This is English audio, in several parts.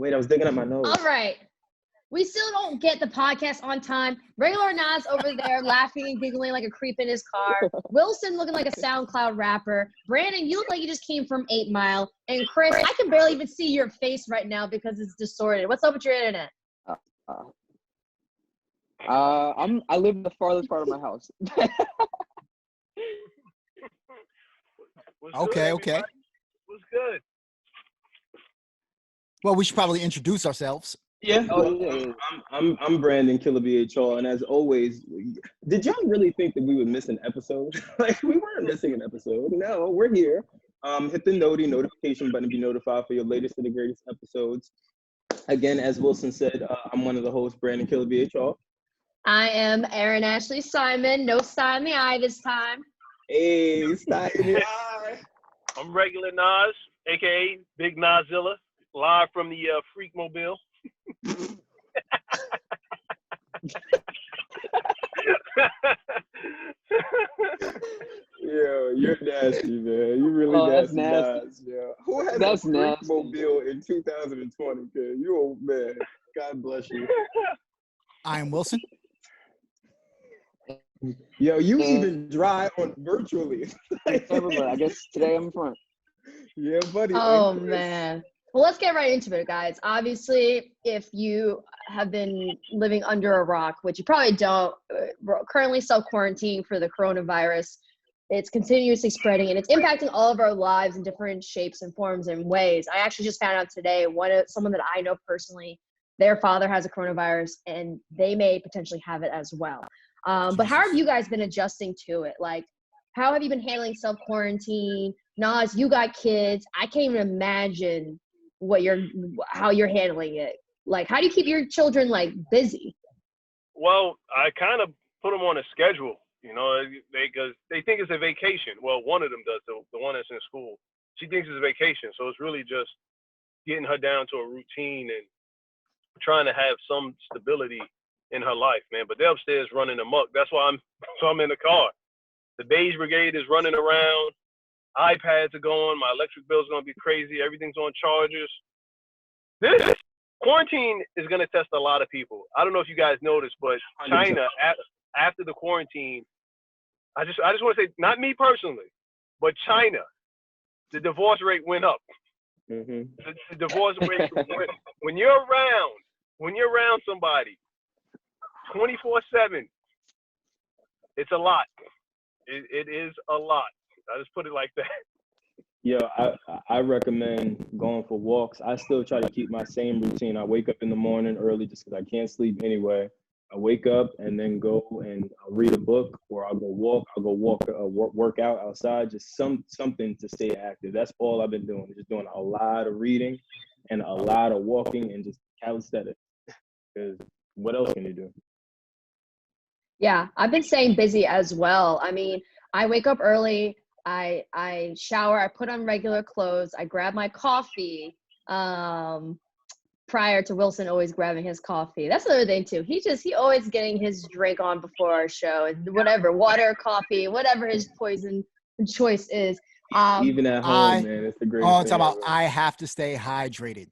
Wait, I was digging up my nose. All right. We still don't get the podcast on time. Regular Nas over there laughing and giggling like a creep in his car. Wylson looking like a SoundCloud rapper. Brandon, you look like you just came from 8 Mile. And Chris, I can barely even see your face right now because it's distorted. What's up with your internet? I live in the farthest part of my house. Okay. What's good? Well, we should probably introduce ourselves. Yeah. Oh, yeah. I'm Brandon Killabh HR, and as always, did y'all really think that we would miss an episode? Like, we weren't missing an episode. No, we're here. Hit the notification button to be notified for your latest and the greatest episodes. Again, as Wylson said, I'm one of the hosts, Brandon Killabh HR. I am Erin Ashley Simon. No sty in the eye this time. Hey, sty in the eye. I'm regular Nas, aka Big Nazilla, live from the Freak Mobile. Yo, you're nasty, man. You really That's nasty. nasty. Yo. Who had That's a Freak nasty. Mobile in 2020? Kid? You old man. God bless you. I am Wylson. Yo, you even dry on virtually. Everybody, I guess today I'm in front. Yeah, buddy. Oh, And Chris, man. Well, let's get right into it, guys. Obviously, if you have been living under a rock, which you probably don't, we're currently self-quarantining for the coronavirus. It's continuously spreading, and it's impacting all of our lives in different shapes and forms and ways. I actually just found out today, someone that I know personally, their father has a coronavirus, and they may potentially have it as well. But how have you guys been adjusting to it? Like, how have you been handling self-quarantine? Nas, you got kids. I can't even imagine how you're handling it. Like, how do you keep your children like busy? Well, I kind of put them on a schedule, you know, because they think it's a vacation. Well, one of them does, the one that's in school. She thinks it's a vacation, so it's really just getting her down to a routine and trying to have some stability in her life, man. But they're upstairs running amok. That's why I'm in the car. The beige brigade is running around. iPads are going. My electric bill's going to be crazy. Everything's on chargers. This quarantine is going to test a lot of people. I don't know if you guys noticed, but China, after the quarantine, I just want to say, not me personally, but China, the divorce rate went up. Mm-hmm. The divorce rate, when you're around somebody 24/7, it's a lot. It is a lot. I just put it like that. Yo, I recommend going for walks. I still try to keep my same routine. I wake up in the morning early just because I can't sleep anyway. I wake up and then go and I'll read a book, or I'll go walk. Work out outside. Just something to stay active. That's all I've been doing. Just doing a lot of reading and a lot of walking and just calisthenics. Because what else can you do? Yeah, I've been staying busy as well. I mean, I wake up early, I shower, I put on regular clothes, I grab my coffee, prior to Wylson always grabbing his coffee. That's another thing too. He always getting his drink on before our show, and whatever, water, coffee, whatever his poison choice is. Even at home, man, it's the greatest Oh, I'm thing talking about ever. I have to stay hydrated.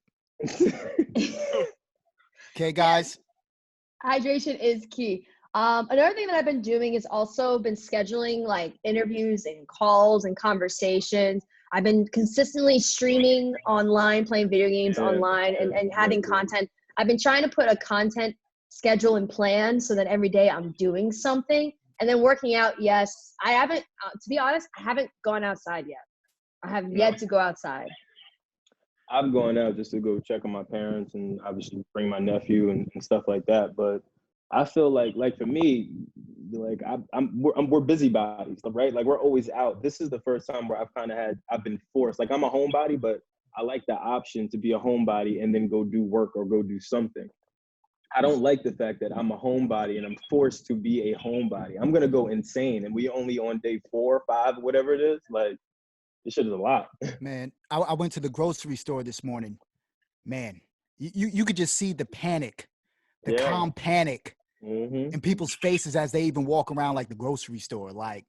Okay, guys. Hydration is key. Another thing that I've been doing is also been scheduling like interviews and calls and conversations. I've been consistently streaming online, playing video games online, and having content. I've been trying to put a content schedule and plan so that every day I'm doing something. And then working out, yes. I haven't, to be honest, I haven't gone outside yet. I have yet to go outside. I'm going out just to go check on my parents and obviously bring my nephew and stuff like that. But I feel like for me, like we're busybodies, right? Like we're always out. This is the first time where I've been forced. Like I'm a homebody, but I like the option to be a homebody and then go do work or go do something. I don't like the fact that I'm a homebody and I'm forced to be a homebody. I'm gonna go insane, and we only on day 4 or 5, whatever it is. Like this shit is a lot. Man, I went to the grocery store this morning. Man, you could just see the panic, the calm panic in people's faces as they even walk around like the grocery store. Like,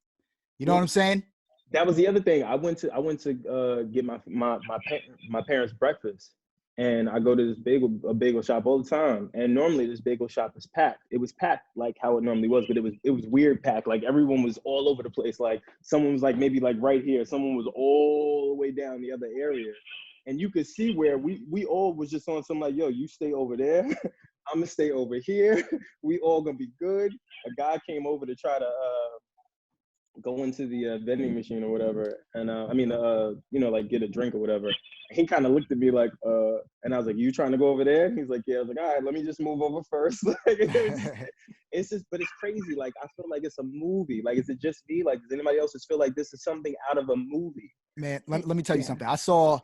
you know what I'm saying? That was the other thing. I went to get my parents' breakfast, and I go to this bagel shop all the time. And normally this bagel shop is packed. It was packed like how it normally was, but it was weird packed. Like everyone was all over the place. Like someone was like maybe like right here. Someone was all the way down the other area. And you could see where we all was just on some like, yo, you stay over there. I'm gonna stay over here. We all gonna be good. A guy came over to try to go into the vending machine or whatever, and like get a drink or whatever. He kind of looked at me like, and I was like, "You trying to go over there?" He's like, "Yeah." I was like, "All right, let me just move over first." Like, it's just, but it's crazy. Like, I feel like it's a movie. Like, is it just me? Like, does anybody else just feel like this is something out of a movie? Man, let me tell you something. I saw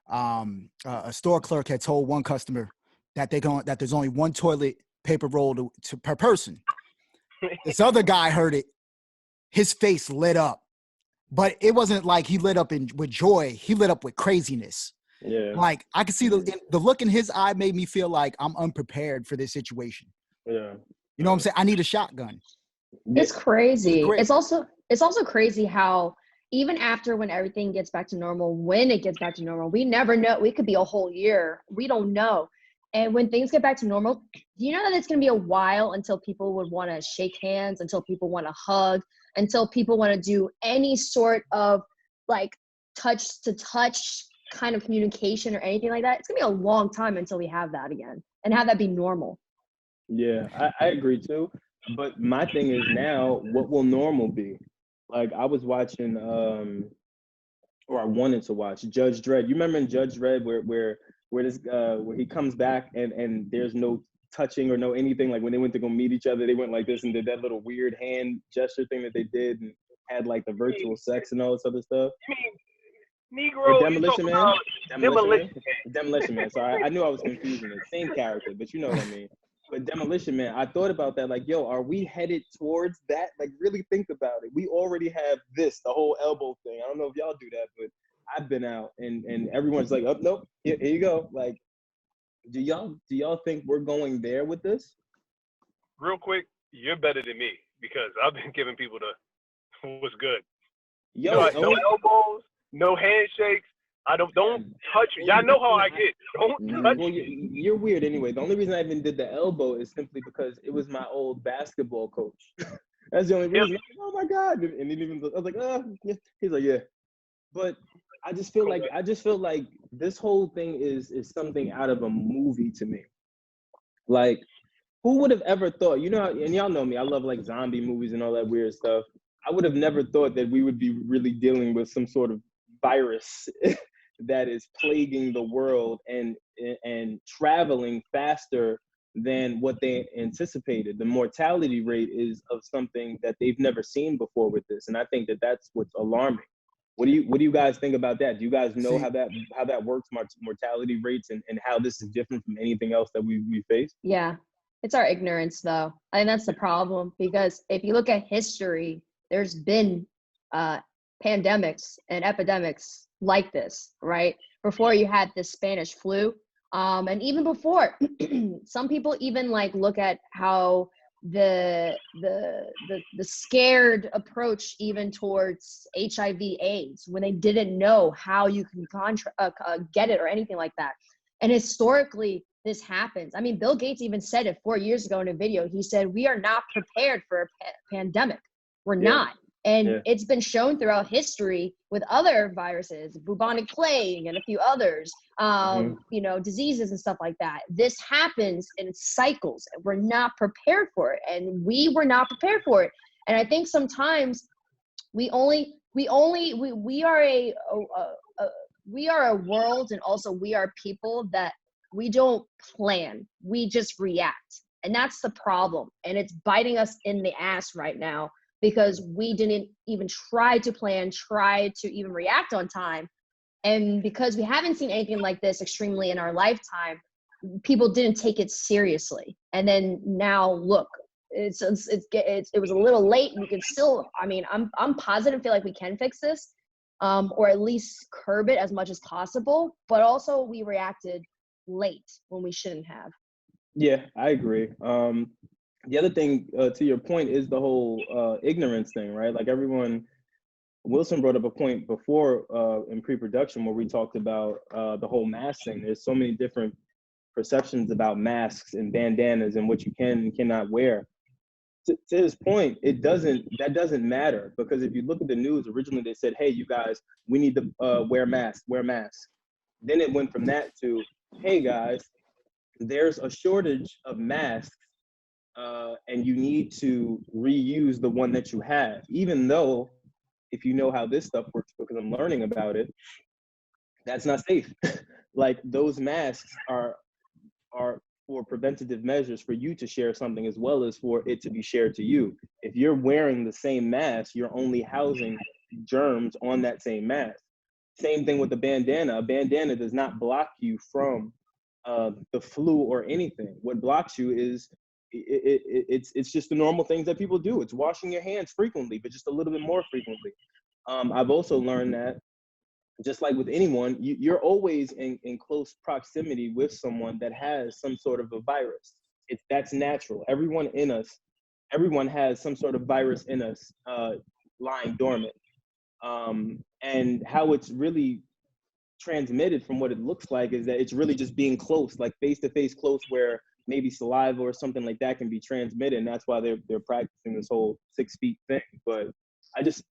a store clerk had told one customer that that there's only one toilet paper roll per person. This other guy heard it. His face lit up, but it wasn't like he lit up with joy. He lit up with craziness. Yeah. Like I could see the look in his eye made me feel like I'm unprepared for this situation. Yeah. You know what I'm saying? I need a shotgun. It's crazy. It's It's also crazy how even after when everything gets back to normal, when it gets back to normal, we never know. We could be a whole year. We don't know. And when things get back to normal, do you know that it's going to be a while until people would want to shake hands, until people want to hug, until people want to do any sort of like touch to touch kind of communication or anything like that? It's going to be a long time until we have that again and have that be normal. Yeah, I agree too. But my thing is now, what will normal be? Like I was watching, or I wanted to watch Judge Dredd. You remember in Judge Dredd where he comes back and there's no touching or no anything. Like when they went to go meet each other, they went like this and did that little weird hand gesture thing that they did and had like the virtual sex and all this other stuff. Negro, Or Demolition Man? Demolition Man. So I knew I was confusing it. Same character, but you know what I mean. But Demolition Man, I thought about that. Like, yo, are we headed towards that? Like, really think about it. We already have the whole elbow thing. I don't know if y'all do that, but I've been out and everyone's like, oh, nope, here you go. Like, do y'all think we're going there with this? Real quick, you're better than me because I've been giving people what's good. Yo, no elbows, no handshakes. I don't touch me. Y'all know how I get. Don't touch me. You're weird anyway. The only reason I even did the elbow is simply because it was my old basketball coach. That's the only reason. Like, oh my God. And then even I was like, yeah. He's like, yeah. But I just feel like this whole thing is something out of a movie to me. Like, who would have ever thought, you know, and y'all know me, I love like zombie movies and all that weird stuff. I would have never thought that we would be really dealing with some sort of virus that is plaguing the world and traveling faster than what they anticipated. The mortality rate is of something that they've never seen before with this, and I think that that's what's alarming. What do you guys think about that? Do you guys know how that works, mortality rates, and how this is different from anything else that we face? Yeah, it's our ignorance though. I think that's the problem, because if you look at history, there's been pandemics and epidemics like this, right? Before you had the Spanish flu, and even before, some people even like look at how the scared approach even towards HIV/AIDS when they didn't know how you can get it or anything like that. And historically, this happens. I mean, Bill Gates even said it 4 years ago in a video. He said, we are not prepared for a pandemic. We're not. And it's been shown throughout history with other viruses, bubonic plague and a few others, you know, diseases and stuff like that. This happens in cycles. We're not prepared for it, and we were not prepared for it. And I think sometimes we are a world, and also we are people that we don't plan. We just react, and that's the problem. And it's biting us in the ass right now, because we didn't even try to plan, try to even react on time. And because we haven't seen anything like this extremely in our lifetime, people didn't take it seriously. And then now look, it was a little late. We can still, I mean, I'm positive, feel like we can fix this, or at least curb it as much as possible. But also we reacted late when we shouldn't have. Yeah, I agree. The other thing, to your point, is the whole ignorance thing, right? Like everyone, Wylson brought up a point before in pre-production where we talked about the whole mask thing. There's so many different perceptions about masks and bandanas and what you can and cannot wear. To his point, that doesn't matter, because if you look at the news, originally they said, hey, you guys, we need to wear masks. Then it went from that to, hey guys, there's a shortage of masks and you need to reuse the one that you have, even though if you know how this stuff works, because I'm learning about it, that's not safe. Like those masks are for preventative measures for you to share something as well as for it to be shared to you. If you're wearing the same mask, you're only housing germs on that same mask. Same thing with the bandana. A bandana does not block you from the flu or anything. What blocks you is it's just the normal things that people do. It's washing your hands frequently, but just a little bit more frequently. I've also learned that just like with anyone, you're always in close proximity with someone that has some sort of a virus. That's natural. Everyone has some sort of virus in us lying dormant. And how it's really transmitted from what it looks like is that it's really just being close, like face-to-face close, where maybe saliva or something like that can be transmitted. And that's why they're practicing this whole 6 feet thing. But I just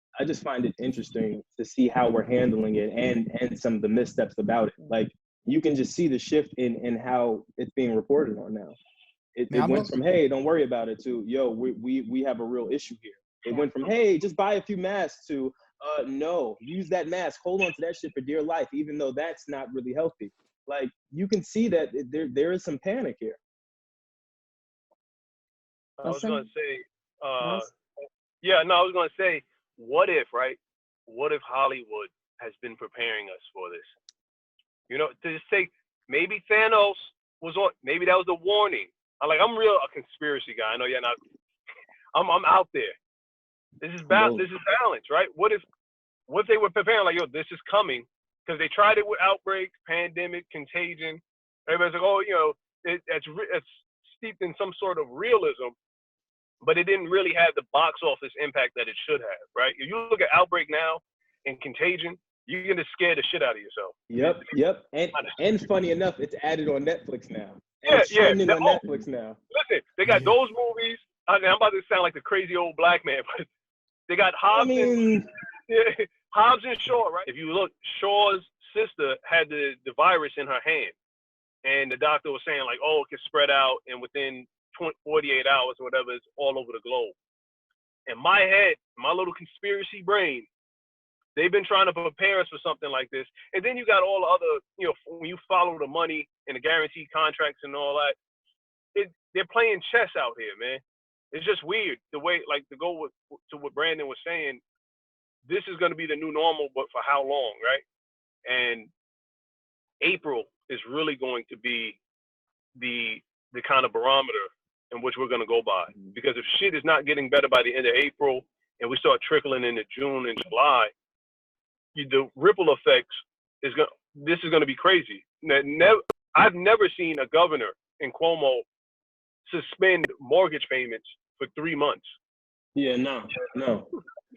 find it interesting to see how we're handling it and some of the missteps about it. Like you can just see the shift in how it's being reported on now. It went from, hey, don't worry about it, to, yo, we have a real issue here. It went from, hey, just buy a few masks, to no, use that mask, hold on to that shit for dear life, even though that's not really healthy. Like you can see that there is some panic here. I was gonna say, what if Hollywood has been preparing us for this? You know, to just say maybe Thanos was on, maybe that was a warning. I'm real a conspiracy guy. I know you're not. I'm out there. This is balance, right? What if they were preparing, like, yo, this is coming, because they tried it with outbreak, pandemic, contagion. Everybody's like, oh, you know, it's steeped in some sort of realism, but it didn't really have the box office impact that it should have, right? If you look at outbreak now and contagion, you're gonna scare the shit out of yourself. Yep. And funny enough, it's added on Netflix now. And it's trending on Netflix now. Listen, they got those movies. I'm about to sound like the crazy old black man, but they got Hobbs and Shaw, right? If you look, Shaw's sister had the virus in her hand, and the doctor was saying, like, oh, it can spread out, and within 48 hours or whatever, it's all over the globe. In my head, my little conspiracy brain, they've been trying to prepare us for something like this. And then you got all the other, you know, when you follow the money and the guaranteed contracts and all that, they're playing chess out here, man. It's just weird the way, like, to go to what Brandon was saying, this is going to be the new normal, but for how long, right? And April is really going to be the kind of barometer in which we're going to go by. Because if shit is not getting better by the end of April and we start trickling into June and July, the ripple effects this is going to be crazy. I've never seen a governor in Cuomo suspend mortgage payments for 3 months. Yeah, no.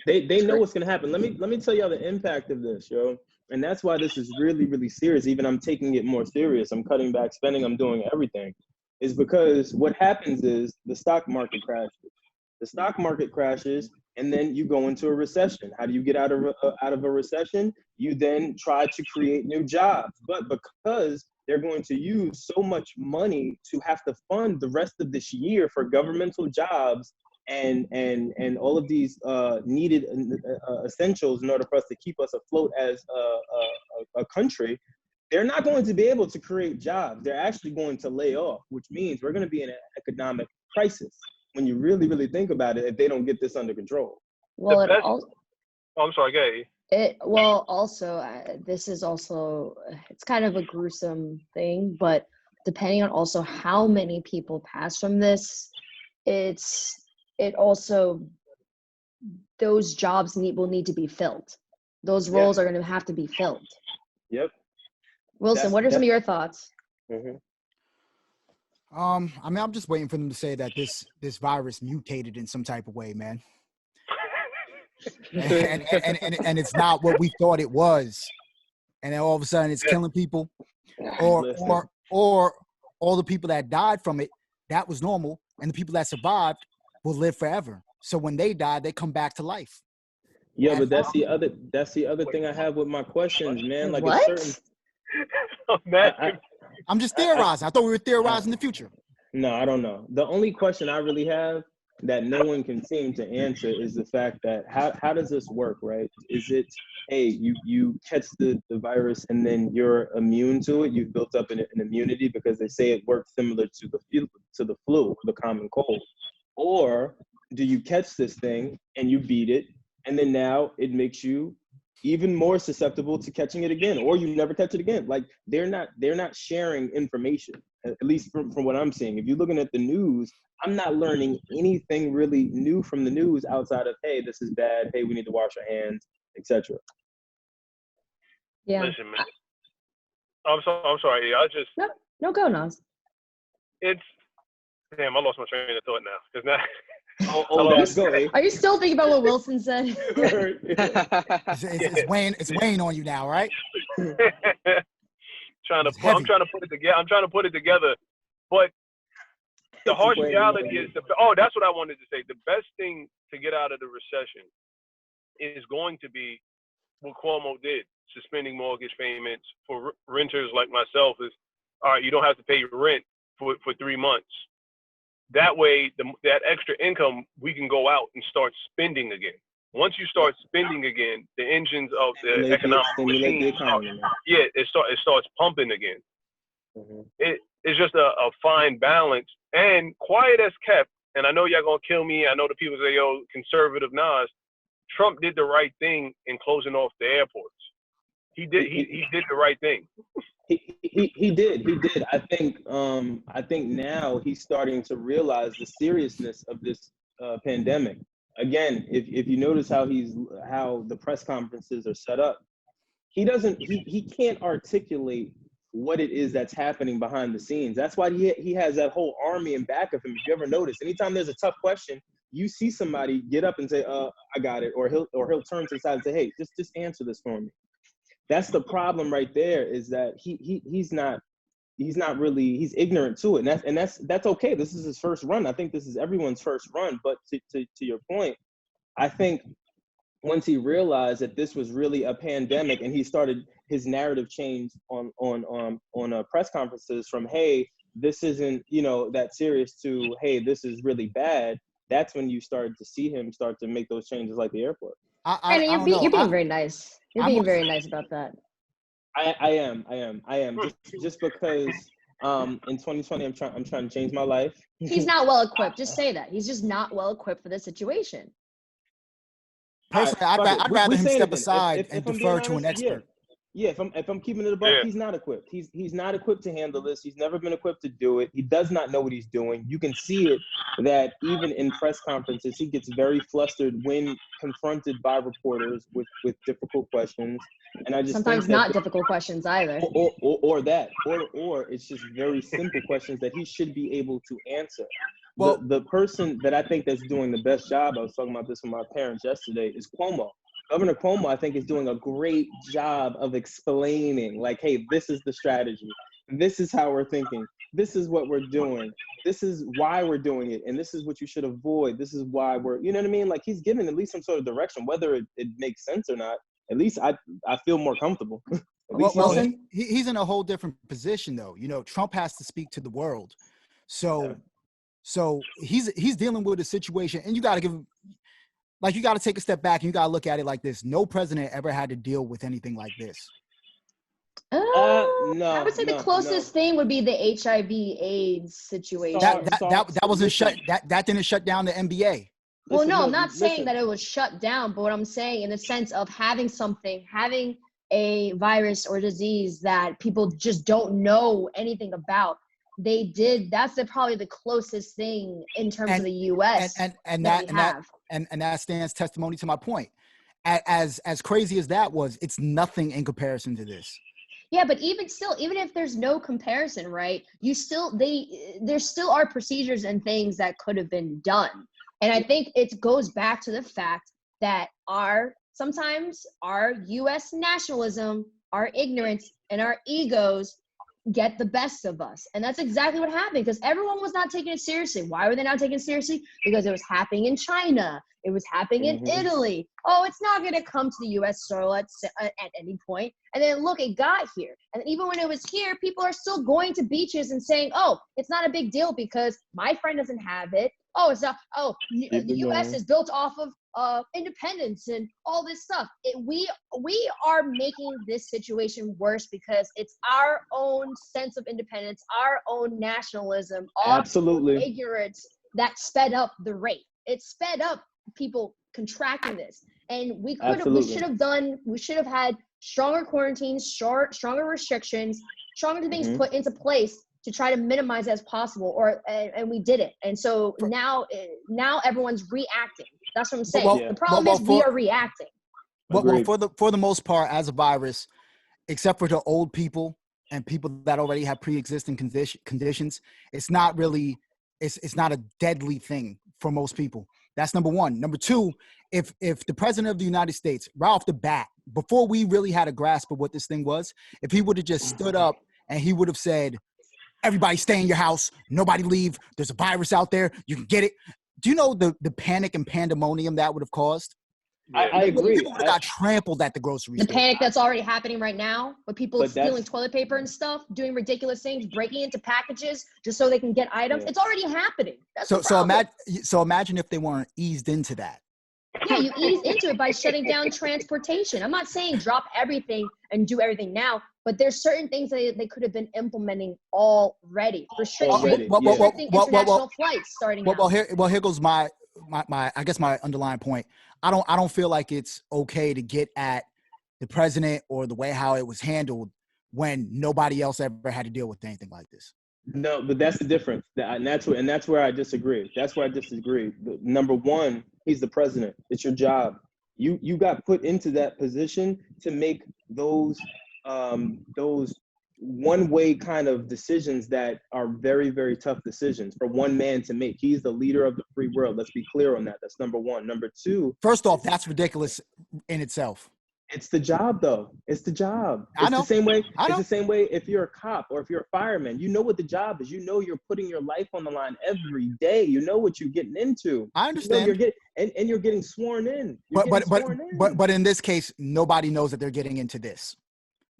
They know what's gonna happen. Let me tell y'all the impact of this, yo. And that's why this is really, really serious. Even I'm taking it more serious. I'm cutting back spending. I'm doing everything. Is because what happens is the stock market crashes. The stock market crashes, and then you go into a recession. How do you get out of a recession? You then try to create new jobs. But because they're going to use so much money to have to fund the rest of this year for governmental jobs and all of these needed essentials in order for us to keep us afloat as a country, they're not going to be able to create jobs. They're actually going to lay off, which means we're going to be in an economic crisis when you really, really think about it, if they don't get this under control. Well, I'm sorry, Gay. This is also, it's kind of a gruesome thing, but depending on also how many people pass from this, those jobs will need to be filled. Those roles are going to have to be filled. Yep. Wylson, what are some of your thoughts? Mm-hmm. I mean, I'm just waiting for them to say that this virus mutated in some type of way, man. and it's not what we thought it was, and then all of a sudden it's killing people, or all the people that died from it, that was normal, and the people that survived will live forever. So when they die, they come back to life. Yeah, but that's the other thing I have with my questions, man. Like what? it's certain. I'm just theorizing. I thought we were theorizing the future. No, I don't know. The only question I really have that no one can seem to answer is the fact that how does this work, right? Is it, hey, you catch the virus and then you're immune to it? You've built up an immunity because they say it works similar to the flu or the common cold. Or do you catch this thing and you beat it, and then now it makes you even more susceptible to catching it again, or you never catch it again? Like they're not sharing information, at least from what I'm seeing. If you're looking at the news, I'm not learning anything really new from the news outside of, hey, this is bad, hey, we need to wash our hands, etc. Yeah. Listen, man. I'm sorry. No, go, Nas. It's damn. I lost my train of thought now. Because now. That's going. Are you still thinking about what Wylson said? It's weighing on you now, right? I'm trying to put it together, but the harsh reality is that's what I wanted to say. The best thing to get out of the recession is going to be what Cuomo did, suspending mortgage payments for renters like myself. Is all right. You don't have to pay your rent for 3 months. That way, that extra income, we can go out and start spending again. Once you start spending again, the engines of the economic machine, it starts pumping again. Mm-hmm. It's just a fine balance, and quiet as kept. And I know y'all gonna kill me. I know the people say, "Yo, conservative Nas." Trump did the right thing in closing off the airports. He did the right thing. He did. I think now he's starting to realize the seriousness of this pandemic. Again, if you notice how the press conferences are set up, he can't articulate what it is that's happening behind the scenes. That's why he has that whole army in back of him. If you ever notice, anytime there's a tough question, you see somebody get up and say, I got it, or he'll turn to the side and say, hey, just answer this for me. That's the problem right there, is that he's ignorant to it. And that's okay. This is his first run. I think this is everyone's first run. But to your point, I think once he realized that this was really a pandemic, and he started his narrative change on press conferences from, hey, this isn't, that serious, to, hey, this is really bad. That's when you started to see him start to make those changes, like the airport. You're being very nice. You're being very nice about that. I am. Just because in 2020 I'm trying to change my life. He's not well equipped. Just say that. He's just not well equipped for this situation. Personally, I'd rather him step aside and defer to an expert. Yeah, if I'm keeping it above, he's not equipped. He's not equipped to handle this. He's never been equipped to do it. He does not know what he's doing. You can see it that even in press conferences, he gets very flustered when confronted by reporters with difficult questions. And I just sometimes not difficult questions either. Or it's just very simple questions that he should be able to answer. Well, the person that I think that's doing the best job, I was talking about this with my parents yesterday, is Cuomo. Governor Cuomo, I think, is doing a great job of explaining, like, hey, this is the strategy. This is how we're thinking. This is what we're doing. This is why we're doing it. And this is what you should avoid. This is why you know what I mean? Like, he's giving at least some sort of direction, whether it makes sense or not. At least I feel more comfortable. He's in a whole different position, though. Trump has to speak to the world. So he's dealing with a situation, and you got to give him, you got to take a step back and you got to look at it like this. No president ever had to deal with anything like this. No. I would say the closest thing would be the HIV/AIDS situation. That wasn't shut. That didn't shut down the NBA. Well, I'm not saying that it was shut down, but what I'm saying in the sense of having a virus or disease that people just don't know anything about. That's probably the closest thing in terms of the U.S. And that stands testimony to my point. As crazy as that was, it's nothing in comparison to this. Yeah, but even if there's no comparison, right? There still are procedures and things that could have been done. And I think it goes back to the fact that sometimes our US nationalism, our ignorance, and our egos get the best of us. And that's exactly what happened, because everyone was not taking it seriously. Why were they not taking it seriously? Because it was happening in China. It was happening in Italy. Oh, it's not going to come to the US soil at any point. And then look, it got here. And even when it was here, people are still going to beaches and saying, oh, it's not a big deal because my friend doesn't have it. Oh, it's not. Oh, the US is built off of independence and all this stuff. We are making this situation worse because it's our own sense of independence, our own nationalism, our ignorance that sped up the rate. It sped up people contracting this, and we should have had stronger quarantines, stronger restrictions, stronger things put into place to try to minimize as possible, and we did it. And so now everyone's reacting. That's what I'm saying. The problem is we are reacting. Well, for the most part, as a virus, except for the old people and people that already have pre-existing conditions, it's not really, it's not a deadly thing for most people. That's number one. Number two, if the president of the United States, right off the bat, before we really had a grasp of what this thing was, if he would have just stood up and he would have said, everybody stay in your house, nobody leave, there's a virus out there, you can get it. Do you know the panic and pandemonium that would have caused? I agree. People would have got trampled at the grocery store. The panic that's already happening right now, with people stealing toilet paper and stuff, doing ridiculous things, breaking into packages just so they can get items. It's already happening. That's so imagine if they weren't eased into that. Yeah, you ease into it by shutting down transportation. I'm not saying drop everything and do everything now, but there's certain things that they could have been implementing already. Restricting international flights starting now. Well, here goes my I guess my underlying point. I don't feel like it's okay to get at the president or the way how it was handled when nobody else ever had to deal with anything like this. No, but that's the difference. And that's where I disagree. That's where I disagree. Number one, he's the president. It's your job. You got put into that position to make those one-way kind of decisions that are very, very tough decisions for one man to make. He's the leader of the free world. Let's be clear on that. That's number one. Number two. First off, that's ridiculous in itself. It's the job, though. It's the job. I know. It's the same way if you're a cop or if you're a fireman. You know what the job is. You know you're putting your life on the line every day. You know what you're getting into. I understand. You know you're getting sworn in. But in this case, nobody knows that they're getting into this.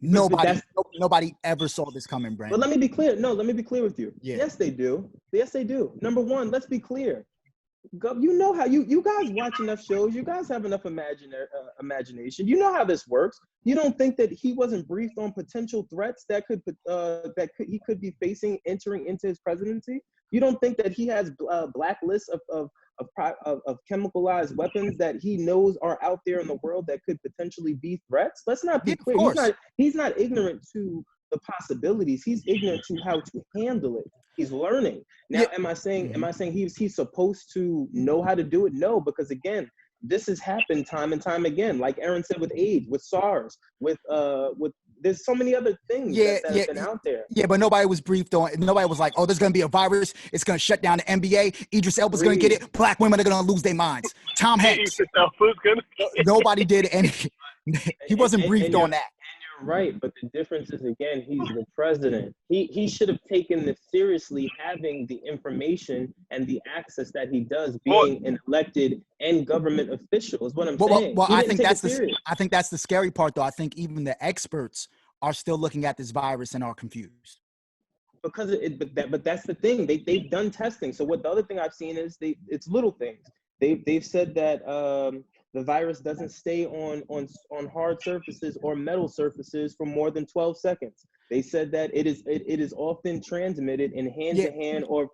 Nobody ever saw this coming, Brandon. But let me be clear. No, let me be clear with you. Yeah. Yes, they do. Yes, they do. Number one, let's be clear. You know how you guys watch enough shows. You guys have enough imagination. You know how this works. You don't think that he wasn't briefed on potential threats that he could be facing entering into his presidency? You don't think that he has blacklists of chemicalized weapons that he knows are out there in the world that could potentially be threats? Let's not be clear. He's not ignorant to the possibilities. He's ignorant to how to handle it. He's learning. Now, am I saying he's supposed to know how to do it? No, because again, this has happened time and time again. Like Erin said, with AIDS, with SARS, with there's so many other things that have been out there. Yeah, but nobody was briefed on. Nobody was like, oh, there's going to be a virus. It's going to shut down the NBA. Idris Elba's going to get it. Black women are going to lose their minds. Tom Hanks. Nobody did anything. He wasn't briefed on that. And you're right, but the difference is, again, he's the president. He should have taken this seriously, having the information and the access that he does, being an elected and government official is what I'm saying. Well, I think that's the scary part, though. I think even the experts are still looking at this virus and are confused. Because but that's the thing. They've done testing. So what the other thing I've seen is it's little things. They've said that the virus doesn't stay on hard surfaces or metal surfaces for more than 12 seconds. They said that it is often transmitted in hand-to-hand or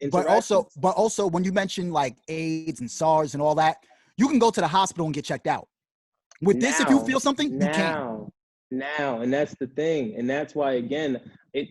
interactions. But also when you mention like AIDS and SARS and all that, you can go to the hospital and get checked out. With this, if you feel something, you can't. Now, and that's the thing. And that's why, again,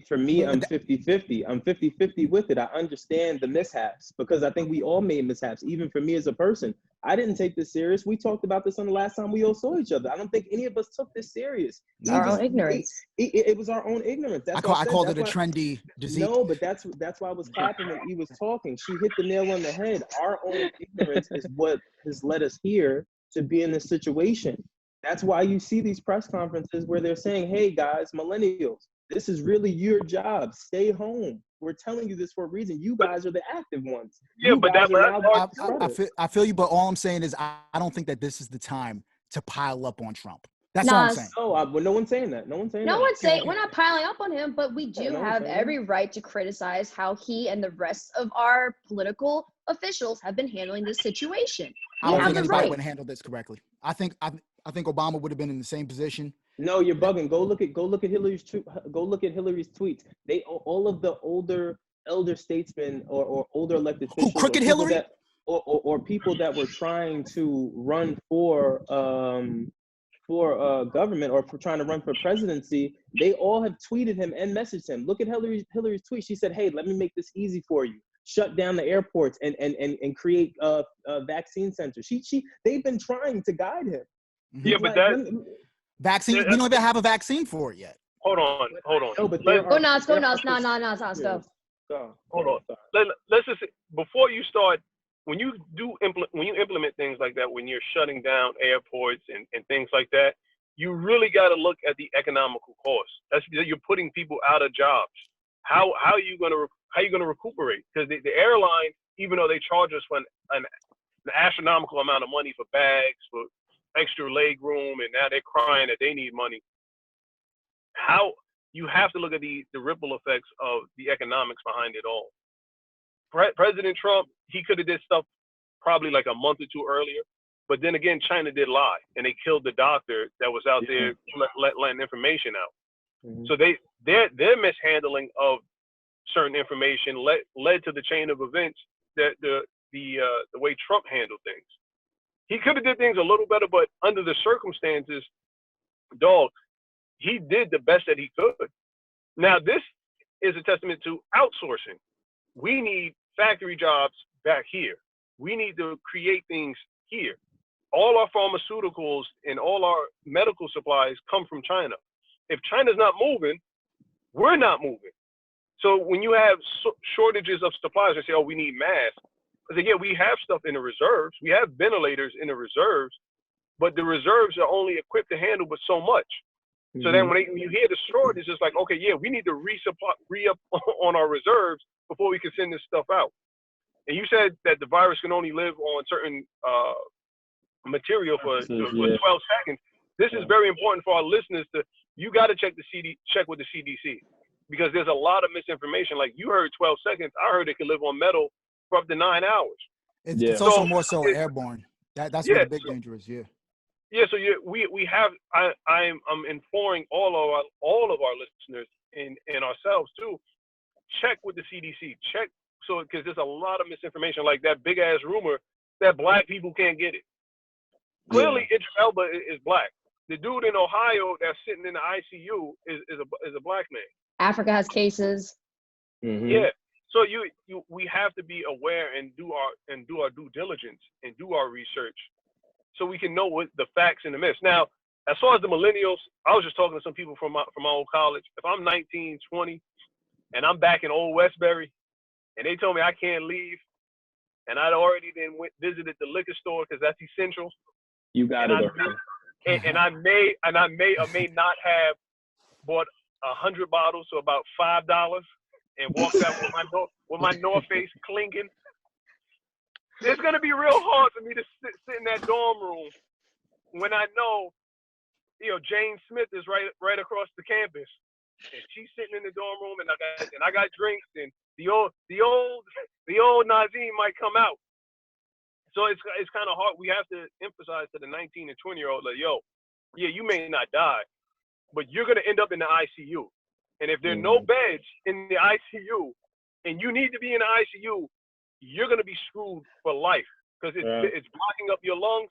for me, I'm 50-50. I'm 50-50 with it. I understand the mishaps because I think we all made mishaps. Even for me as a person, I didn't take this serious. We talked about this on the last time we all saw each other. I don't think any of us took this serious. Our own ignorance. It was our own ignorance. That's I called it a trendy disease. No, but that's why I was clapping when he was talking. She hit the nail on the head. Our own ignorance is what has led us here to be in this situation. That's why you see these press conferences where they're saying, hey guys, millennials, this is really your job. Stay home. We're telling you this for a reason. You guys are the active ones. Yeah, but I feel you, but all I'm saying is I don't think that this is the time to pile up on Trump. That's all I'm saying. No, no one's saying that. We're not piling up on him, but we do have every right to criticize how he and the rest of our political officials have been handling this situation. I don't think anybody would handle this correctly. I think Obama would have been in the same position. No, you're bugging. Go look at Hillary's tweets. They all of the elder statesmen or older elected officials, crooked Hillary, or people that were trying to run for government or for trying to run for presidency, they all have tweeted him and messaged him. Look at Hillary's tweet. She said, "Hey, let me make this easy for you. Shut down the airports and create vaccine centers." They've been trying to guide him. Yeah, but vaccine. We don't even have a vaccine for it yet. Hold on. No, but go nuts. Go. Hold on. Let's just before you start. When you implement things like that, when you're shutting down airports and things like that, you really got to look at the economical cost. You're putting people out of jobs. How are you gonna recuperate? Because the airline, even though they charge us for an astronomical amount of money for bags, for extra leg room, and now they're crying that they need money. How you have to look at the ripple effects of the economics behind it all. President Trump, he could have did stuff probably like a month or two earlier, but then again, China did lie, and they killed the doctor that was out there letting information out. Mm-hmm. So their mishandling of certain information led to the chain of events that the way Trump handled things. He could have did things a little better, but under the circumstances, he did the best that he could. Now, this is a testament to outsourcing. We need factory jobs back here. We need to create things here. All our pharmaceuticals and all our medical supplies come from China. If China's not moving, we're not moving. So when you have shortages of supplies, they say, oh, we need masks. I say, yeah, we have stuff in the reserves. We have ventilators in the reserves, but the reserves are only equipped to handle but so much. Mm-hmm. So then when you hear the shortage, it's just like, okay, yeah, we need to re-up on our reserves before we can send this stuff out. And you said that the virus can only live on certain material for 12 seconds. This is very important for our listeners you got to check with the CDC, because there's a lot of misinformation. Like you heard 12 seconds. I heard it can live on metal for up to 9 hours. It's also more so airborne. That's what the big danger is. Yeah. Yeah. So we have. I'm imploring all of our listeners and ourselves too. Check with the CDC. Check because there's a lot of misinformation, like that big ass rumor that black people can't get it. Clearly, Idris Elba is black. The dude in Ohio that's sitting in the ICU is a black man. Africa has cases. Mm-hmm. Yeah. So we have to be aware and do our due diligence and do our research, so we can know what the facts and the myths. Now, as far as the millennials, I was just talking to some people from my old college. If I'm 19, 20, and I'm back in Old Westbury, and they told me I can't leave, and I'd already then visited the liquor store because that's essential. You got it. And I may or may not have bought 100 bottles, so about $5, and walked out with my North Face clinking. It's gonna be real hard for me to sit in that dorm room when I know, Jane Smith is right across the campus, and she's sitting in the dorm room, and I got drinks, and the old Nazim might come out. So it's kind of hard. We have to emphasize to the 19 and 20-year-old, like, you may not die, but you're gonna end up in the ICU. And if there are no beds in the ICU, and you need to be in the ICU, you're gonna be screwed for life, because it's blocking up your lungs,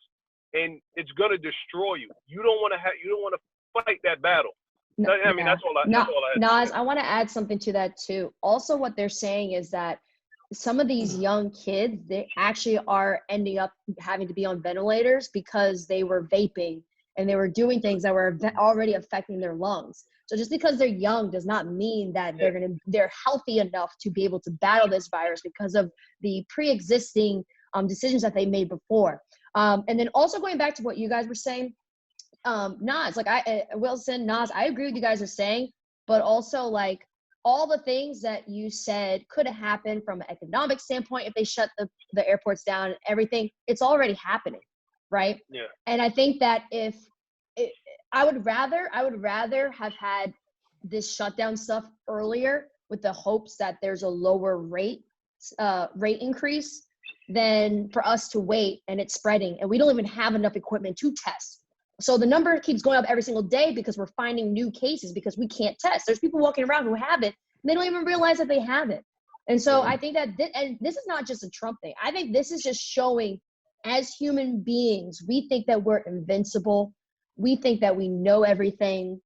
and it's gonna destroy you. You don't want to fight that battle. No, I mean, that's all I had. Nas, I want to add something to that too. Also, what they're saying is that some of these young kids, they actually are ending up having to be on ventilators because they were vaping and they were doing things that were already affecting their lungs. So just because they're young does not mean that they're healthy enough to be able to battle this virus because of the pre-existing decisions that they made before. And then also going back to what you guys were saying, Nas, like Wylson, Nas, I agree with you guys are saying, but also like all the things that you said could have happened from an economic standpoint if they shut the airports down and everything, it's already happening, right? Yeah. And I think that I would rather have had this shutdown stuff earlier with the hopes that there's a lower rate increase than for us to wait and it's spreading and we don't even have enough equipment to test. So the number keeps going up every single day because we're finding new cases because we can't test. There's people walking around who have it and they don't even realize that they have it. And so I think that and this is not just a Trump thing. I think this is just showing as human beings, we think that we're invincible. We think that we know everything.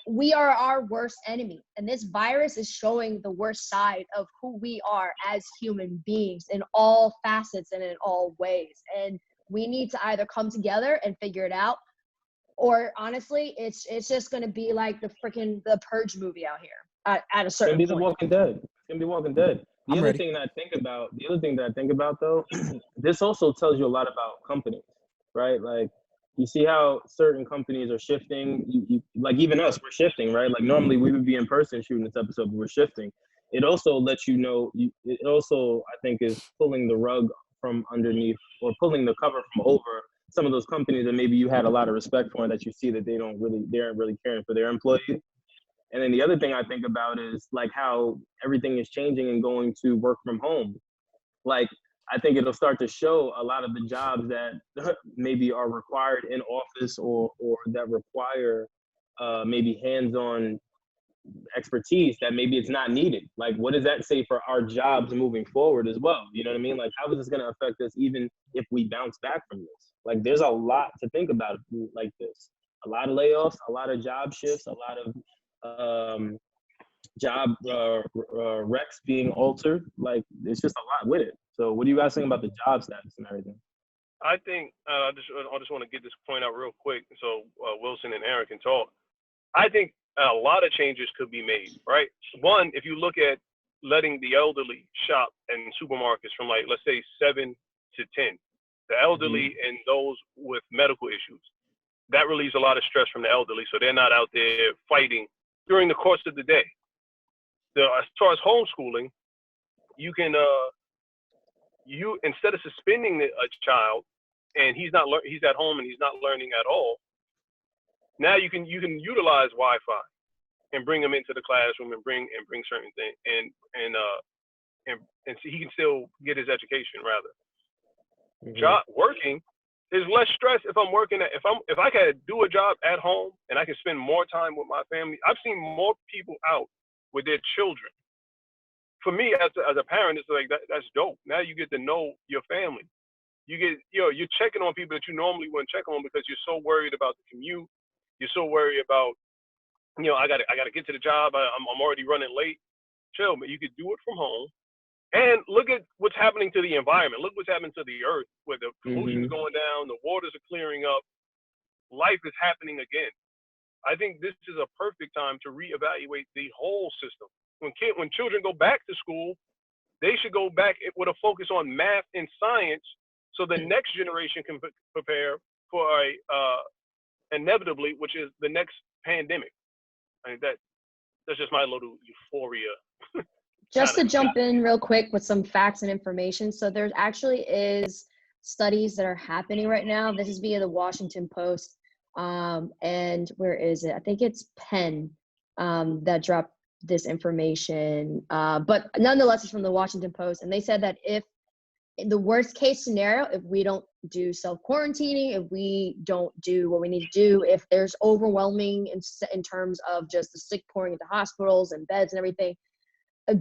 We are our worst enemy. And this virus is showing the worst side of who we are as human beings in all facets and in all ways. And we need to either come together and figure it out, or honestly, it's just going to be like the Purge movie out here at a certain point. It's going to be The Walking Dead. The other thing that I think about though, this also tells you a lot about companies, right? Like you see how certain companies are shifting. You like even us, we're shifting, right? Like normally we would be in person shooting this episode, but we're shifting. It also lets you know. It also I think is pulling the rug from underneath or pulling the cover from over some of those companies that maybe you had a lot of respect for and that you see that they aren't really caring for their employees. And then the other thing I think about is like how everything is changing and going to work from home. Like I think it'll start to show a lot of the jobs that maybe are required in office or that require maybe hands-on expertise that maybe it's not needed. Like what does that say for our jobs moving forward as well? You know what I mean? Like how is this going to affect us even if we bounce back from this? Like there's a lot to think about like this. A lot of layoffs, a lot of job shifts, a lot of job recs being altered. Like it's just a lot with it. So what do you guys think about the job status and everything? I think I just want to get this point out real quick so Wylson and Erin can talk. I think a lot of changes could be made, right? One, if you look at letting the elderly shop in supermarkets from like, let's say 7 to 10, the elderly and those with medical issues, that relieves a lot of stress from the elderly. So they're not out there fighting during the course of the day. As far as homeschooling, you can, instead of suspending a child and he's at home and he's not learning at all, now you can utilize Wi-Fi and bring him into the classroom and bring certain things and so he can still get his education rather. Job working is less stress if I'm working if I can do a job at home and I can spend more time with my family. I've seen more people out with their children. For me as a parent, it's like that's dope. Now you get to know your family. You're checking on people that you normally wouldn't check on because you're so worried about the commute. You're so worried about, I gotta get to the job. I'm already running late. Chill, but you could do it from home. And look at what's happening to the environment. Look what's happening to the earth, where the pollution's going down, the waters are clearing up. Life is happening again. I think this is a perfect time to reevaluate the whole system. When children go back to school, they should go back with a focus on math and science, so the next generation can prepare for inevitably, which is the next pandemic. I mean, that's just my little euphoria. Just to jump in real quick with some facts and information. So there actually is studies that are happening right now. This is via the Washington Post. And where is it? I think it's Penn that dropped this information. But nonetheless, it's from the Washington Post. And they said that if in the worst case scenario, if we don't do self-quarantining, if we don't do what we need to do, if there's overwhelming in terms of just the sick pouring into hospitals and beds and everything,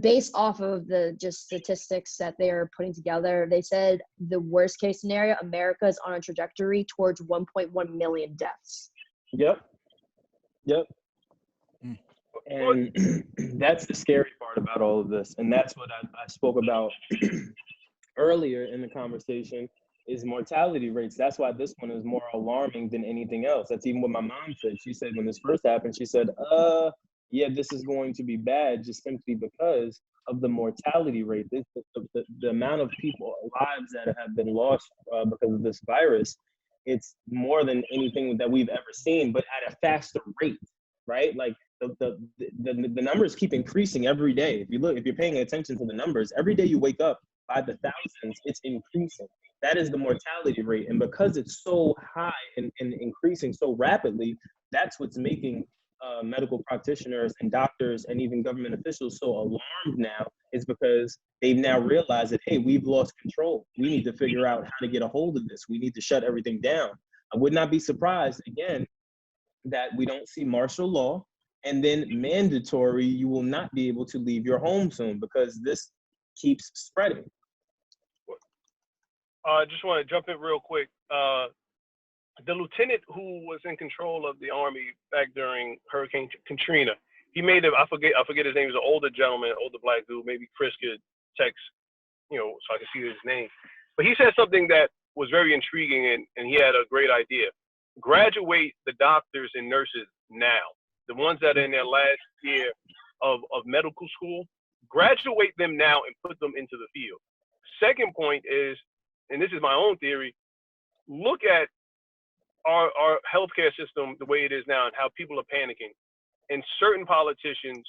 based off of the just statistics that they're putting together, they said the worst case scenario, America is on a trajectory towards 1.1 million deaths. Yep. And that's the scary part about all of this. And that's what I spoke about earlier in the conversation is mortality rates. That's why this one is more alarming than anything else. That's even what my mom said. She said when this first happened, she said, yeah, this is going to be bad just simply because of the mortality rate. The amount of people, lives that have been lost because of this virus, it's more than anything that we've ever seen, but at a faster rate, right? Like the numbers keep increasing every day. If you're paying attention to the numbers, every day you wake up by the thousands, it's increasing. That is the mortality rate. And because it's so high and increasing so rapidly, that's what's making medical practitioners and doctors and even government officials so alarmed now, is because they've now realized that, hey, we've lost control. We need to figure out how to get a hold of this. We need to shut everything down. I would not be surprised, again, that we don't see martial law and then mandatory, you will not be able to leave your home soon because this keeps spreading. I just want to jump in real quick. The lieutenant who was in control of the Army back during Hurricane Katrina, he made I forget his name. He was an older gentleman, older black dude. Maybe Chris could text, so I can see his name. But he said something that was very intriguing, and he had a great idea. Graduate the doctors and nurses now. The ones that are in their last year of medical school, graduate them now and put them into the field. Second point is, and this is my own theory, look at our healthcare system the way it is now and how people are panicking. And certain politicians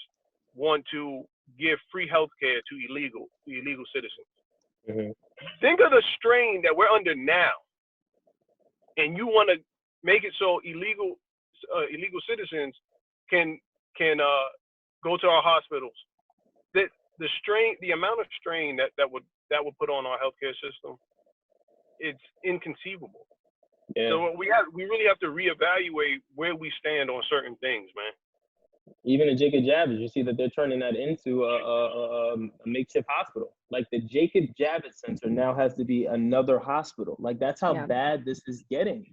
want to give free healthcare to illegal citizens. Mm-hmm. Think of the strain that we're under now, and you want to make it so illegal citizens can go to our hospitals. The amount of strain that would put on our healthcare system, it's inconceivable. Yeah. So we really have to reevaluate where we stand on certain things, man. Even the Jacob Javits, you see that they're turning that into a makeshift hospital. Like the Jacob Javits Center now has to be another hospital. Like that's how bad this is getting.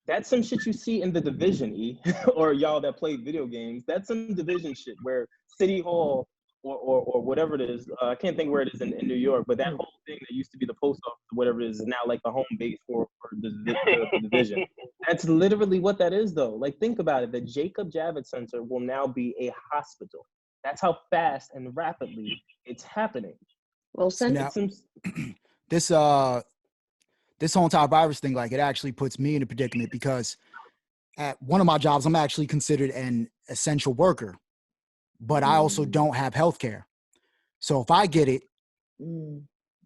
That's some shit you see in The Division, E, or y'all that play video games. That's some Division shit where City Hall or whatever it is, I can't think where it is in New York, but that whole thing that used to be the post office or whatever it is now like the home base for the Division. That's literally what that is, though. Like, think about it. The Jacob Javits Center will now be a hospital. That's how fast and rapidly it's happening. Wylson? Now, this whole entire virus thing, like, it actually puts me in a predicament because at one of my jobs, I'm actually considered an essential worker, but I also don't have health care. So if I get it,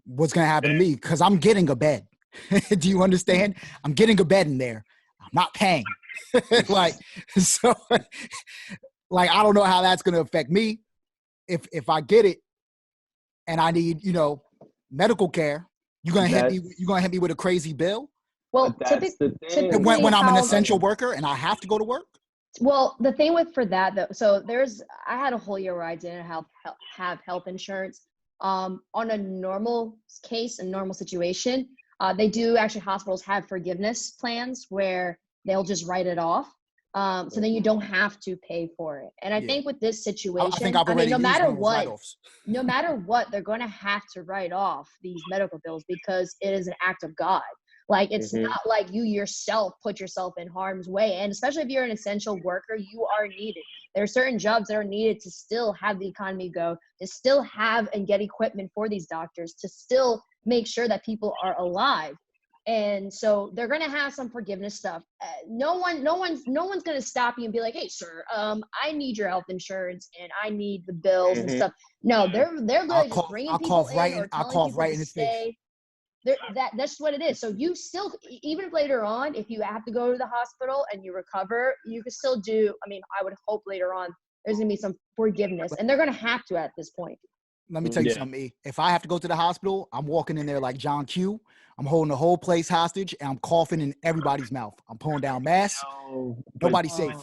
what's going to happen to me? Because I'm getting a bed. Do you understand? I'm getting a bed in there. I'm not paying. Like, I don't know how that's going to affect me if I get it and I need, medical care. You're going to hit me with a crazy bill? Well, typically when I'm an essential worker and I have to go to work? Well, the thing for that though, so I had a whole year where I didn't have health insurance. On a normal case, a normal situation, they do actually, hospitals have forgiveness plans where they'll just write it off. So then you don't have to pay for it. And I think with this situation, no matter what, they're going to have to write off these medical bills because it is an act of God. Like, it's not like you yourself put yourself in harm's way. And especially if you're an essential worker, you are needed. There are certain jobs that are needed to still have the economy go, to still have and get equipment for these doctors, to still make sure that people are alive. And so they're going to have some forgiveness stuff. No one's going to stop you and be like, hey, sir, I need your health insurance and I need the bills and stuff. No, they're like just bringing people in or telling people to stay. That's what it is. So you still, even if later on, if you have to go to the hospital and you recover, you can still do, I would hope later on there's going to be some forgiveness, and they're going to have to at this point. Let me tell you something, E. If I have to go to the hospital, I'm walking in there like John Q. I'm holding the whole place hostage, and I'm coughing in everybody's mouth. I'm pulling down masks. Nobody's safe.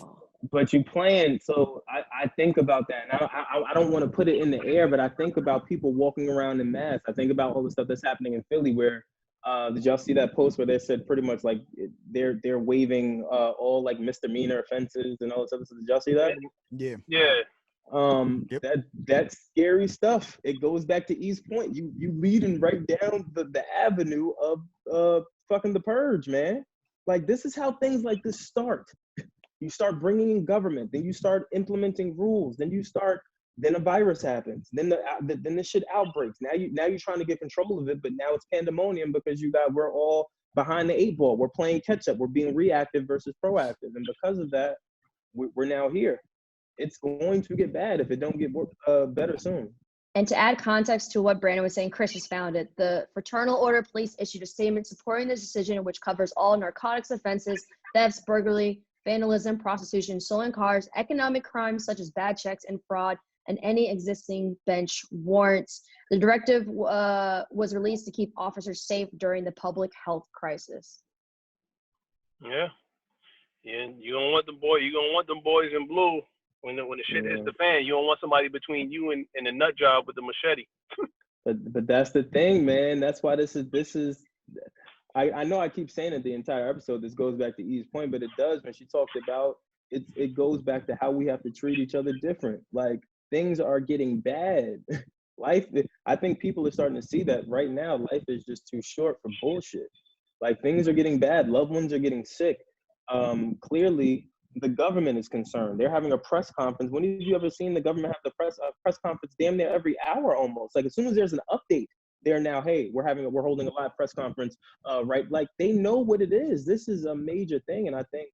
But you playing, so I think about that, and I don't want to put it in the air, but I think about people walking around in masks. I think about all the stuff that's happening in Philly where Did y'all see that post where they said pretty much like they're waiving all like misdemeanor offenses and all this other stuff? Did y'all see that? Yeah. Yeah. That's scary stuff. It goes back to E's point. You leading right down the avenue of fucking the purge, man. Like, this is how things like this start. You start bringing in government, then you start implementing rules, then a virus happens, then the shit outbreaks. Now you're trying to get control of it, but now it's pandemonium because we're all behind the 8 ball. We're playing catch up. We're being reactive versus proactive, and because of that, we're now here. It's going to get bad if it don't get better soon. And to add context to what Brandon was saying, Chris has found it. The Fraternal Order Police issued a statement supporting this decision, which covers all narcotics offenses, thefts, burglary, vandalism, prostitution, stolen cars, economic crimes such as bad checks and fraud, and any existing bench warrants. The directive was released to keep officers safe during the public health crisis. Yeah. You don't want them boys in blue when the shit hits the fan. You don't want somebody between you and the nut job with the machete. But that's the thing, man. That's why this is. I know I keep saying it the entire episode. This goes back to Eve's point, but it does when she talked about it. It goes back to how we have to treat each other different. Like, things are getting bad. Life. I think people are starting to see that right now. Life is just too short for bullshit. Like, things are getting bad. Loved ones are getting sick. Clearly, the government is concerned. They're having a press conference. When have you ever seen the government have the press conference damn near every hour almost? Like, as soon as there's an update, they're now, hey, we're holding a live press conference, right? Like, they know what it is. This is a major thing, and I think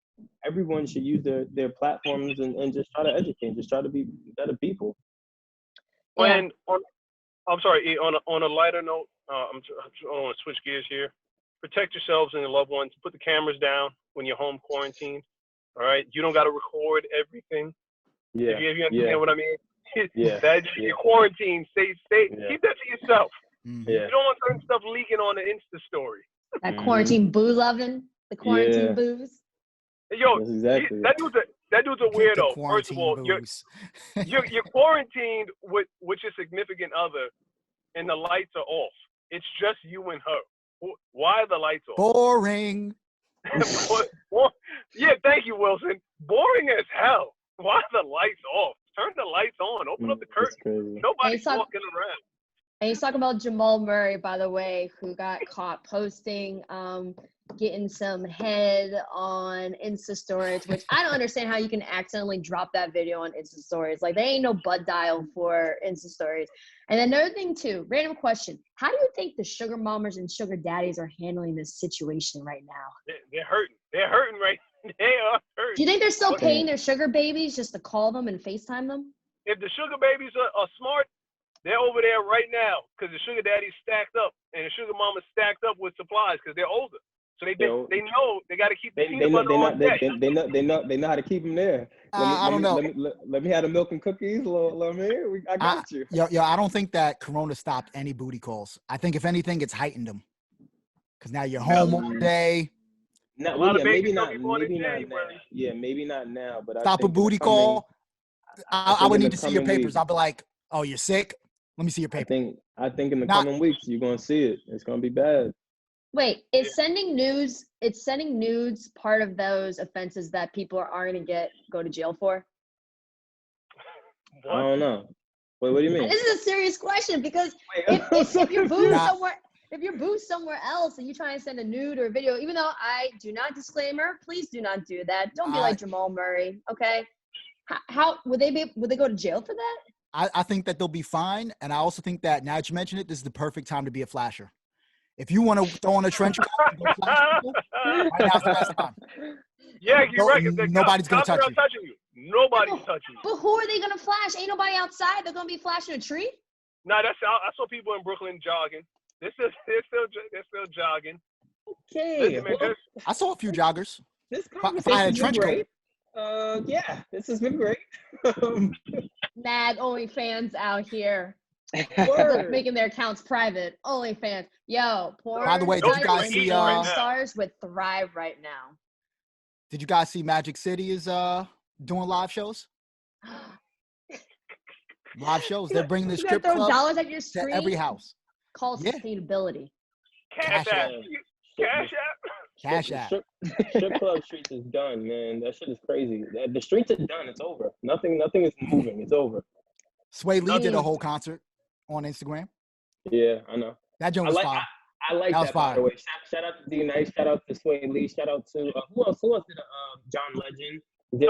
everyone should use their platforms and just try to educate, just try to be better people. I'm sorry, on a lighter note, I want to switch gears here. Protect yourselves and your loved ones. Put the cameras down when you're home quarantined. All right, you don't got to record everything. Yeah. If you understand what I mean. Yeah. You're quarantined. Stay. Keep that to yourself. Mm-hmm. You don't want certain stuff leaking on the Insta story. That quarantine boo loving, the quarantine booze. Yo, exactly. that dude's a weirdo. First of all, you're quarantined with your significant other, and the lights are off. It's just you and her. Why are the lights off? Boring. Yeah, thank you, Wylson. Boring as hell. Why are the lights off? Turn the lights on. Open up the curtain. Nobody's walking around. And he's talking about Jamal Murray, by the way, who got caught posting, getting some head on Insta stories, which I don't understand how you can accidentally drop that video on Insta stories. Like, there ain't no butt dial for Insta stories. And another thing too, random question. How do you think the sugar mamas and sugar daddies are handling this situation right now? They're hurting. They're hurting, right? They are hurting. Do you think they're still paying their sugar babies just to call them and FaceTime them? If the sugar babies are smart, they're over there right now because the sugar daddy's stacked up and the sugar mama's stacked up with supplies because they're older. So they know they got to keep the peanut butter on deck. They know how to keep them there. I don't know. Let me have the milk and cookies. I got you. Yo, I don't think that Corona stopped any booty calls. I think if anything, it's heightened them. Because now you're home all day. Maybe not now. Yeah, maybe not now. But stop a booty call. I would need to see your papers. I'll be like, oh, you're sick? Let me see your paper. I think in the coming weeks you're gonna see it. It's gonna be bad. Wait, is sending nudes part of those offenses that people are gonna go to jail for? I don't know. Wait, what do you mean? This is a serious question because if you're booed somewhere else and you're trying to send a nude or a video, even though I do not disclaimer, please do not do that. Don't be like Jamal Murray, okay? How would they go to jail for that? I think that they'll be fine, and I also think that now that you mention it, this is the perfect time to be a flasher. If you want to throw on a trench coat and go flash people, right now's the best time. Yeah, you're right. Nobody's going to touch you. Nobody's touching you. But who are they going to flash? Ain't nobody outside. They're going to be flashing a tree? No, I saw people in Brooklyn jogging. They're still jogging. Okay. Listen, I saw a few joggers. This conversation has been great. Yeah, this has been great. Mad OnlyFans out here. Making their accounts private. OnlyFans. Yo, porn. By the way, did you guys see stars would thrive right now. Did you guys see Magic City is doing live shows? Live shows. They're bringing the strip club dollars at your screen to every house. Call sustainability. Cash App. Cash App. Cash App. Strip club streets is done, man. That shit is crazy. The streets are done. It's over. Nothing is moving. It's over. Sway Lee did a whole concert on Instagram. Yeah, I know. That joint was fire. I like that, by the way. Shout out to D Nice. Shout out to Sway Lee. Shout out to who else did John Legend did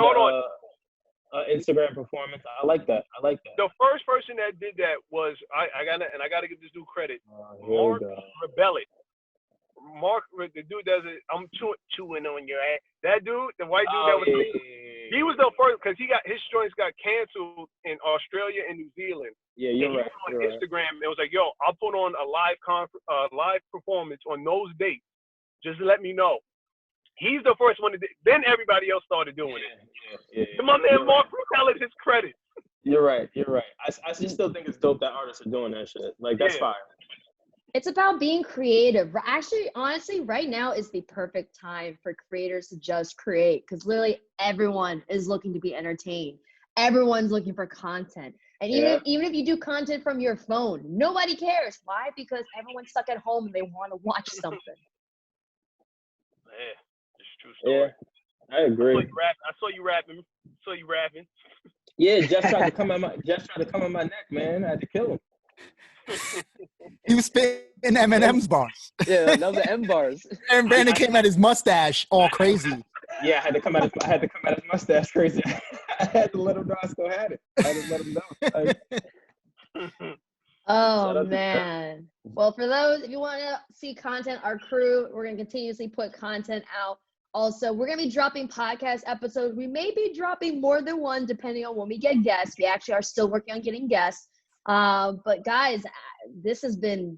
Instagram performance. I like that. The first person that did that was I gotta give this dude credit. Mark Rebellic. Mark, the dude does it. I'm chewing on your ass. That dude, the white dude that was he was the first because his joints got canceled in Australia and New Zealand. Yeah, you're right. On Instagram, it was like, yo, I'll put on a live performance on those dates. Just let me know. He's the first one to do. Then everybody else started doing it. Yeah. My man Mark Rebellic, his credit. You're right. I just still think it's dope that artists are doing that shit. Like that's fire. It's about being creative. Actually, honestly, right now is the perfect time for creators to just create because literally everyone is looking to be entertained. Everyone's looking for content. And even if you do content from your phone, nobody cares. Why? Because everyone's stuck at home and they want to watch something. Yeah, it's a true story. Yeah, I agree. I saw you rapping. Yeah, Jeff tried to come on my neck, man. I had to kill him. He was spitting Eminem's bars. Yeah, that was the M bars. And Brandon came at his mustache all crazy. Yeah, I had to come at his mustache crazy. I had to let him know I still had it. I had to let him know. Oh man. Well, for those, if you want to see content, our crew, we're going to continuously put content out. Also, we're going to be dropping podcast episodes. We may be dropping more than one depending on when we get guests. We actually are still working on getting guests. But guys, this has been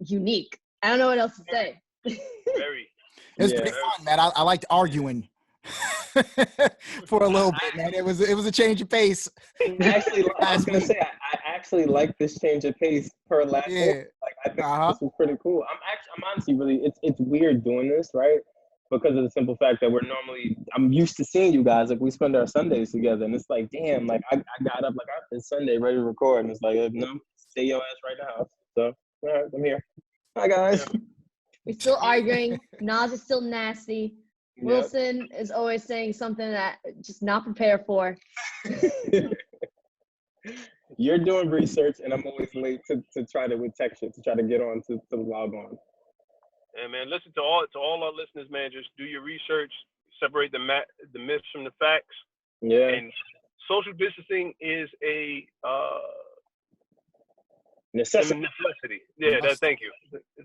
unique. I don't know what else to say. Very. It was pretty fun, man. I liked arguing for a little bit, man. It was a change of pace. Actually, I was gonna say I actually like this change of pace per last week. Like I think this was pretty cool. I'm honestly really it's weird doing this, right? Because of the simple fact that I'm used to seeing you guys. Like we spend our Sundays together, and it's like, damn, like I got up like this Sunday ready to record, and it's like, no, stay your ass right in the house. So, all right, I'm here. Hi guys. We're still arguing. Nas is still nasty. Wylson is always saying something that just not prepared for. You're doing research, and I'm always late to try to with tech shit to try to get on to log on. And man, listen to all our listeners, man. Just do your research, separate the myths from the facts. Yeah. And social distancing is a necessity. Yeah, thank you.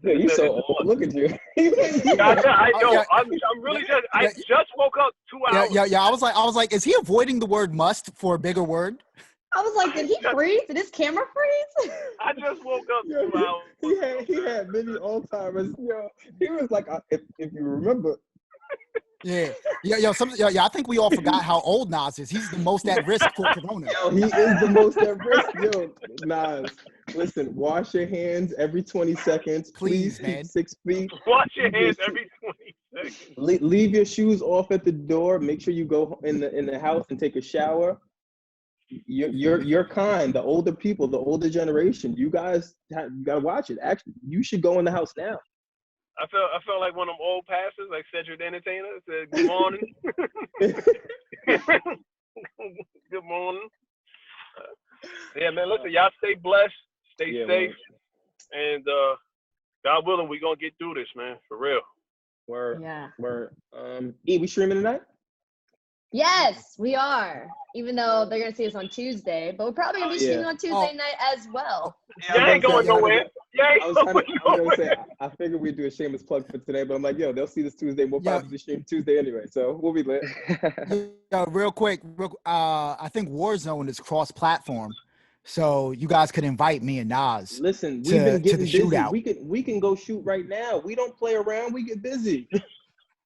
Yeah, you so old. Look at you. I know. I'm really just. I just woke up 2 hours. Yeah. I was like, is he avoiding the word "must" for a bigger word? I was like, did he freeze? Did his camera freeze? I just woke up 2 hours. He had many Alzheimer's. Yo, he was like, if you remember. Yeah. I think we all forgot how old Nas is. He's the most at risk for corona. Yo, he is the most at risk. Yo, Nas, listen, wash your hands every 20 seconds. Please man. Keep 6 feet. Wash your hands every 20 seconds. Leave your shoes off at the door. Make sure you go in the house and take a shower. You're kind. The older people, the older generation, you guys gotta watch it. Actually, you should go in the house now. I felt like one of them old pastors, like Cedric the Entertainer, said, "Good morning." Good morning. Yeah, man. Listen, y'all stay blessed, stay safe, and God willing, we gonna get through this, man. For real. Word. We streaming tonight? Yes, we are. Even though they're gonna see us on Tuesday, but we're probably gonna be streaming on Tuesday night as well. Yeah, ain't going nowhere. I figured we'd do a shameless plug for today, but I'm like, they'll see this Tuesday. We'll probably stream Tuesday anyway, so we'll be lit. Real quick, I think Warzone is cross-platform, so you guys could invite me and Nas. Listen, we've been getting busy. Shootout. We can go shoot right now. We don't play around. We get busy.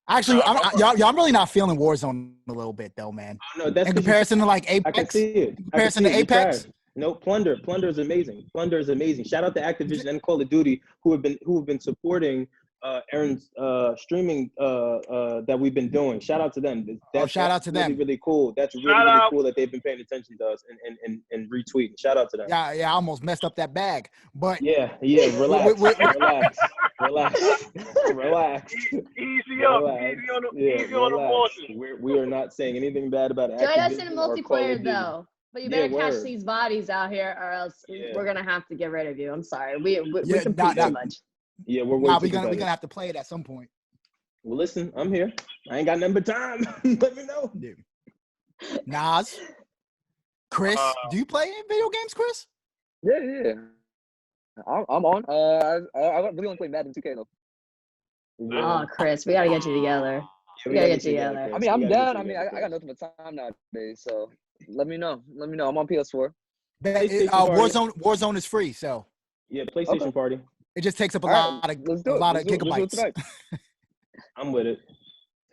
Actually, I'm really not feeling Warzone a little bit though, man. No, that's in comparison to like Apex. I can see it. In comparison to Apex. No, Plunder is amazing. Plunder is amazing. Shout out to Activision and Call of Duty who have been supporting Erin's streaming that we've been doing. Shout out to them. Shout out to really, them. really cool. That's really cool that they've been paying attention to us and retweeting. Shout out to them. Yeah, I almost messed up that bag, but yeah. Relax, relax. Easy on the bosses. We are not saying anything bad about it. Join us in multiplayer though. But you better catch these bodies out here, or else we're gonna have to get rid of you. I'm sorry. We compete too much. Yeah, we're gonna have to play it at some point. Well, listen, I'm here. I ain't got nothing but time. Let me know. Dude. Nas, Chris, do you play any video games, Chris? Yeah. I'm on. I really want to play Madden 2K though. Oh, Chris, we gotta get you together. We gotta get you together. I mean, I'm down. I mean, I got nothing but time nowadays, so let me know. I'm on PS4. Warzone is free, so yeah, PlayStation party. It just takes up a lot of gigabytes. I'm with it.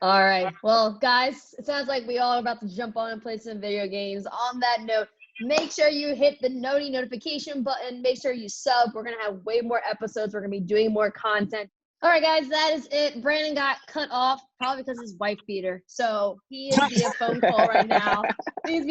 All right. Well, guys, it sounds like we all are about to jump on and play some video games. On that note, make sure you hit the notification button. Make sure you sub. We're going to have way more episodes. We're going to be doing more content. All right, guys, that is it. Brandon got cut off probably because his wife beat her. So he is via phone call right now. And he's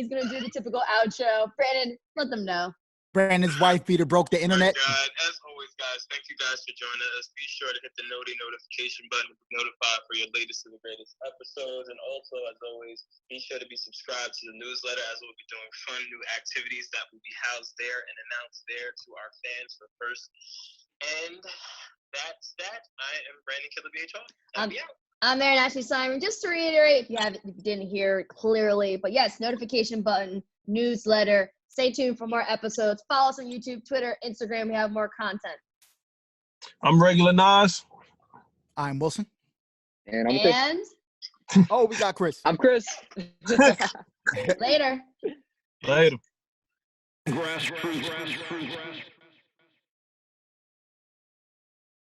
going to do the typical outro. Brandon, let them know. Brandon's wife beater broke the internet. Oh God, as always, guys, thank you guys for joining us. Be sure to hit the notification button to be notified for your latest and the greatest episodes. And also, as always, be sure to be subscribed to the newsletter, as we'll be doing fun new activities that will be housed there and announced there to our fans for first. And that's that. I am Brandon Killabh. I'm Erin Ashley Simon. Just to reiterate, if you didn't hear clearly, but yes, notification button, newsletter. Stay tuned for more episodes. Follow us on YouTube, Twitter, Instagram. We have more content. I'm regular Nas. I'm Wylson. And I'm Chris. Oh, we got Chris. I'm Chris. Later. Later. Grass.